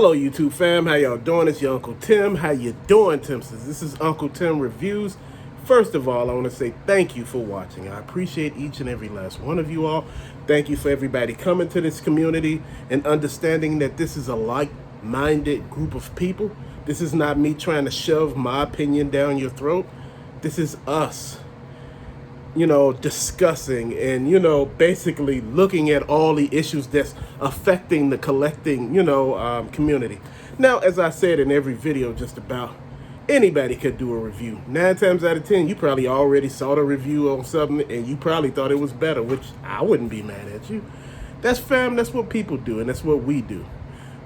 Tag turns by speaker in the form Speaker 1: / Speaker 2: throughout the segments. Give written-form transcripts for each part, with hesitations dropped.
Speaker 1: Hello YouTube fam, how y'all doing? It's your Uncle Tim. How you doing, Timsters? This is Uncle Tim Reviews. First of all, I want to say thank you for watching. I appreciate each and every last one of you all. Thank you for everybody coming to this community and understanding that this is a like-minded group of people. This is not me trying to shove my opinion down your throat. This is us, discussing and, basically looking at all the issues that's affecting the collecting, community. Now, as I said in every video, just about anybody could do a review. 9 times out of 10, you probably already saw the review on something and you probably thought it was better, which I wouldn't be mad at you. That's fam, that's what people do and that's what we do.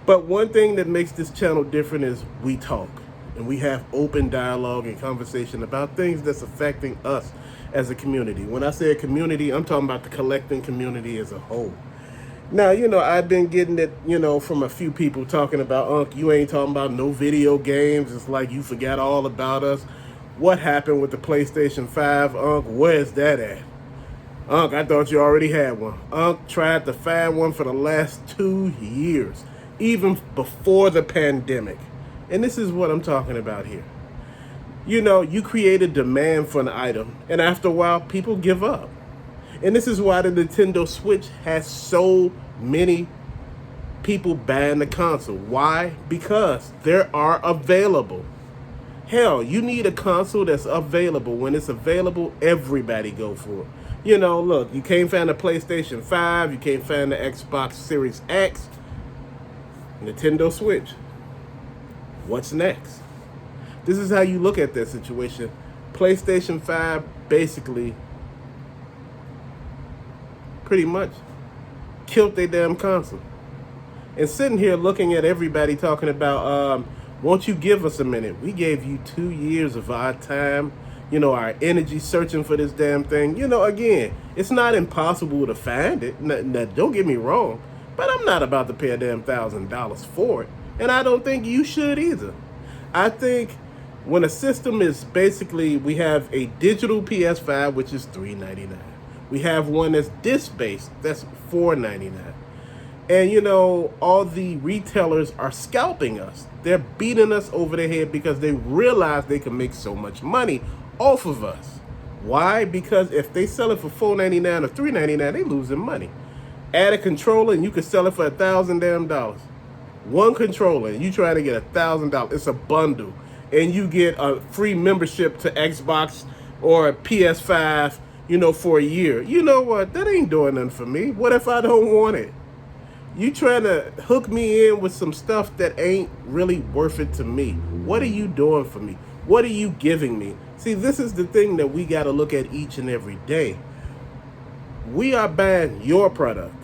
Speaker 1: But one thing that makes this channel different is we talk and we have open dialogue and conversation about things that's affecting us as a community. When I say a community, I'm talking about the collecting community as a whole. Now, I've been getting it, from a few people talking about, Unc, you ain't talking about no video games. It's like you forgot all about us. What happened with the PlayStation 5, Unc? Where's that at? Unc, I thought you already had one. Unc tried to find one for the last 2 years, even before the pandemic. And this is what I'm talking about here. You create a demand for an item, and after a while, people give up. And this is why the Nintendo Switch has so many people buying the console. Why? Because there are available. Hell, you need a console that's available. When it's available, everybody go for it. Look, you can't find a PlayStation 5, you can't find the Xbox Series X, Nintendo Switch. What's next? This is how you look at that situation. PlayStation 5 basically pretty much killed their damn console. And sitting here looking at everybody talking about, won't you give us a minute? We gave you 2 years of our time, our energy searching for this damn thing. Again, it's not impossible to find it. Now, don't get me wrong, but I'm not about to pay a damn $1,000 for it. And I don't think you should either. I think when a system is basically, we have a digital PS5, which is $399. We have one that's disc-based, that's $499. And all the retailers are scalping us. They're beating us over the head because they realize they can make so much money off of us. Why? Because if they sell it for $499 or $399, they losing money. Add a controller and you can sell it for $1,000 damn. One controller, and you try to get $1,000. It's a bundle. And you get a free membership to Xbox or a PS5, for a year. You know what? That ain't doing nothing for me. What if I don't want it? You trying to hook me in with some stuff that ain't really worth it to me. What are you doing for me? What are you giving me? See, this is the thing that we got to look at each and every day. We are buying your product.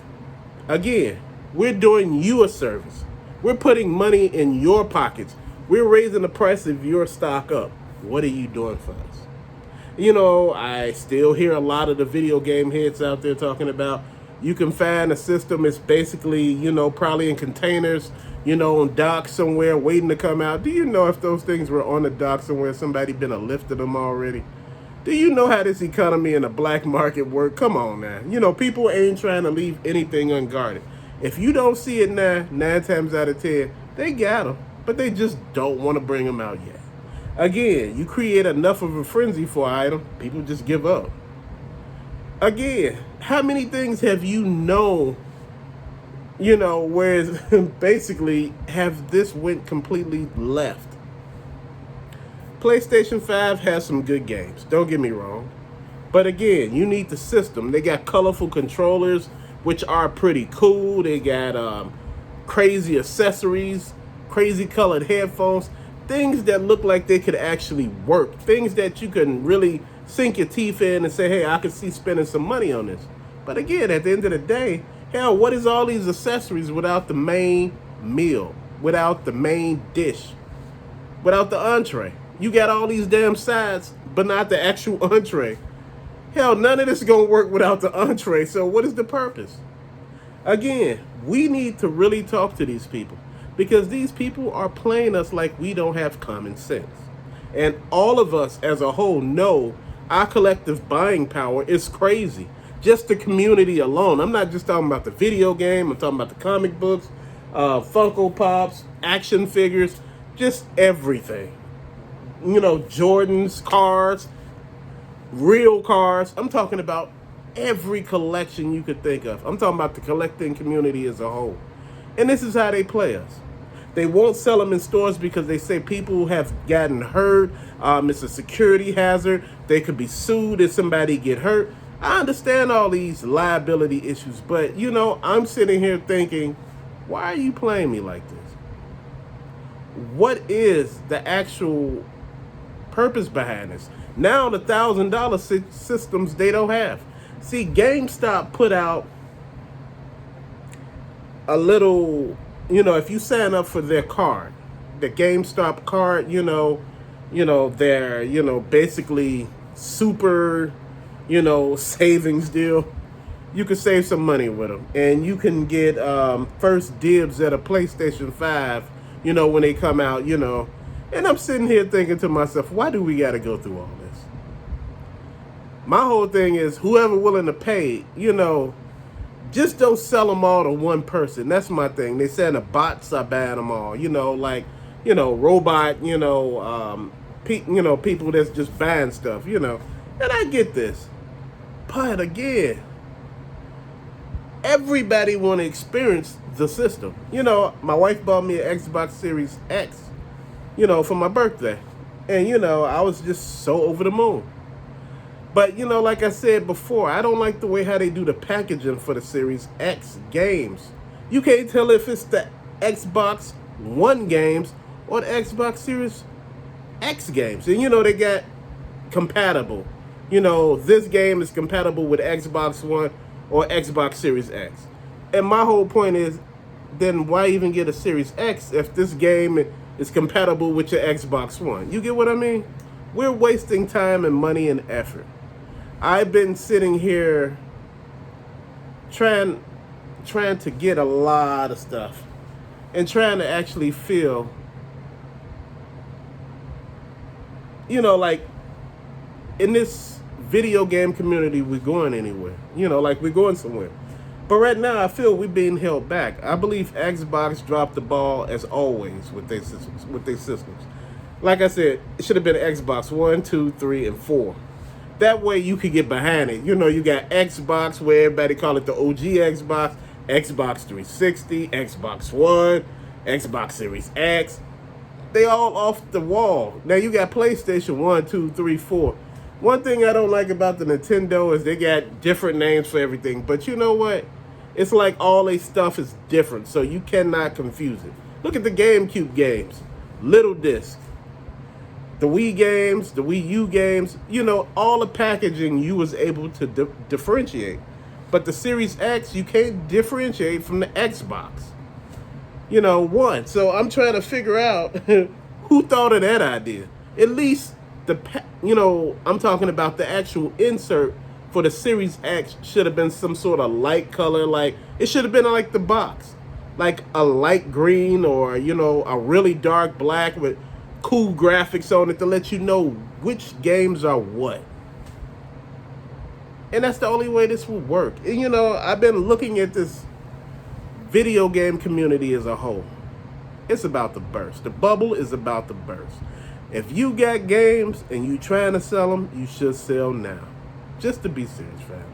Speaker 1: Again, we're doing you a service. We're putting money in your pockets. We're raising the price of your stock up. What are you doing for us? I still hear a lot of the video game heads out there talking about you can find a system. It's basically, probably in containers, on docks somewhere waiting to come out. Do you know if those things were on the dock somewhere, somebody been lifted them already? Do you know how this economy and the black market work? Come on now. People ain't trying to leave anything unguarded. If you don't see it now, 9 times out of 10, they got them, but they just don't want to bring them out yet. Again, you create enough of a frenzy for an item, people just give up. Again, how many things have you known, where basically have this went completely left? PlayStation 5 has some good games, don't get me wrong. But again, you need the system. They got colorful controllers, which are pretty cool. They got crazy accessories, crazy colored headphones, things that look like they could actually work, things that you can really sink your teeth in and say, hey, I could see spending some money on this. But again, at the end of the day, hell, what is all these accessories without the main meal, without the main dish, without the entree? You got all these damn sides, but not the actual entree. Hell, none of this is going to work without the entree, so what is the purpose? Again, we need to really talk to these people because these people are playing us like we don't have common sense. And all of us as a whole know our collective buying power is crazy. Just the community alone. I'm not just talking about the video game. I'm talking about the comic books, Funko Pops, action figures, just everything. You know, Jordan's, cars, real cars. I'm talking about every collection you could think of. I'm talking about the collecting community as a whole. And this is how they play us. They won't sell them in stores because they say people have gotten hurt. It's a security hazard. They could be sued if somebody get hurt. I understand all these liability issues, but you know, I'm sitting here thinking, why are you playing me like this? What is the actual purpose behind this? Now the $1,000 systems they don't have. See, GameStop put out a little, you know, if you sign up for their card, the GameStop card, their, basically super, savings deal. You can save some money with them, and you can get first dibs at a PlayStation 5, when they come out, And I'm sitting here thinking to myself, why do we got to go through all this? My whole thing is whoever willing to pay, just don't sell them all to one person. That's my thing. They saying the bots are buying them all, robot, people that's just buying stuff, And I get this. But again, everybody want to experience the system. My wife bought me an Xbox Series X, for my birthday. And, I was just so over the moon. But, like I said before, I don't like the way how they do the packaging for the Series X games. You can't tell if it's the Xbox One games or the Xbox Series X games. And, they got compatible. This game is compatible with Xbox One or Xbox Series X. And my whole point is, then why even get a Series X if this game is compatible with your Xbox One? You get what I mean? We're wasting time and money and effort. I've been sitting here trying to get a lot of stuff and trying to actually feel, like in this video game community, we're going anywhere. Like we're going somewhere. But right now, I feel we're being held back. I believe Xbox dropped the ball as always with their systems. Like I said, it should have been Xbox 1, 2, 3, and 4. That way you could get behind it. You got Xbox, where everybody call it the OG Xbox, Xbox 360, Xbox One, Xbox Series X. They all off the wall. Now you got PlayStation 1, 2, 3, 4. One thing I don't like about the Nintendo is they got different names for everything. But you know what? It's like all their stuff is different, so you cannot confuse it. Look at the GameCube games. Little disc. The Wii games, the Wii U games, all the packaging you was able to differentiate. But the Series X, you can't differentiate from the Xbox. One. So I'm trying to figure out who thought of that idea. At least I'm talking about the actual insert for the Series X should have been some sort of light color. Like, it should have been like the box. Like a light green or, a really dark black with cool graphics on it to let you know which games are what. And that's the only way this will work. And I've been looking at this video game community as a whole. It's about to burst. The bubble is about to burst. If you got games and you trying to sell them, you should sell now. Just to be serious, fam.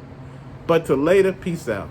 Speaker 1: But till later, peace out.